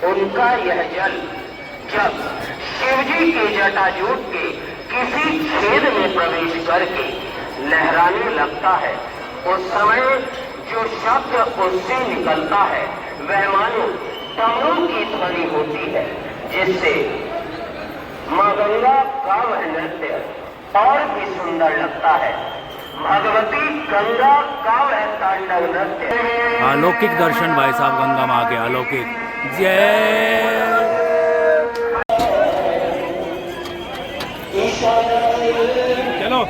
उनका यह जल जब शिवजी के जटाजूट के किसी छेद में प्रवेश करके लहराने लगता है, उस समय जो शब्द उससे निकलता है वह मानो डमरू की ध्वनि होती है, जिससे मां गंगा का वह नृत्य और भी सुंदर लगता है। भगवती गंगा का वह तांडव नृत्य। अलौकिक दर्शन भाई साहब गंगा माँ के, अलौकिक। जय चलो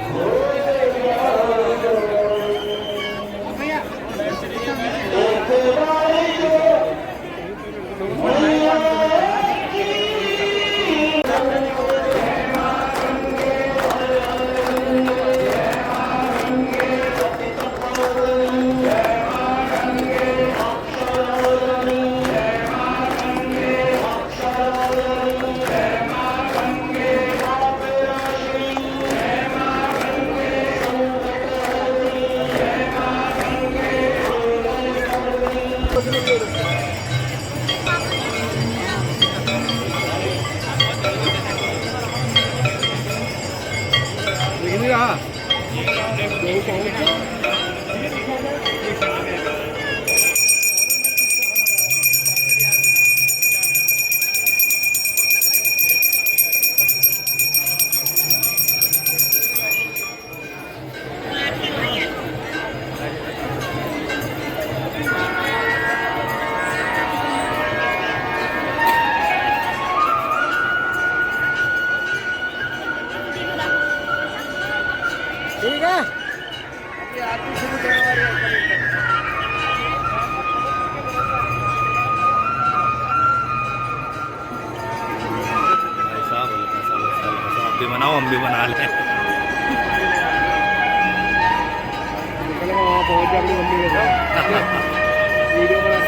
ठीक है। आप भी बनाओ, हम भी बना लें।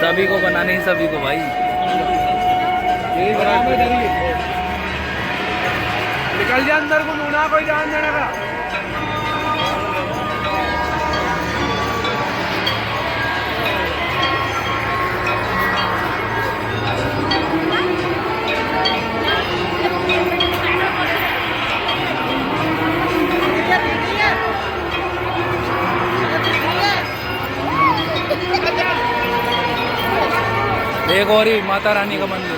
सभी को बनाने ही, सभी को भाई निकल जा अंदर को, नूना कोई जान देने का। एक और ही माता रानी का मंदिर।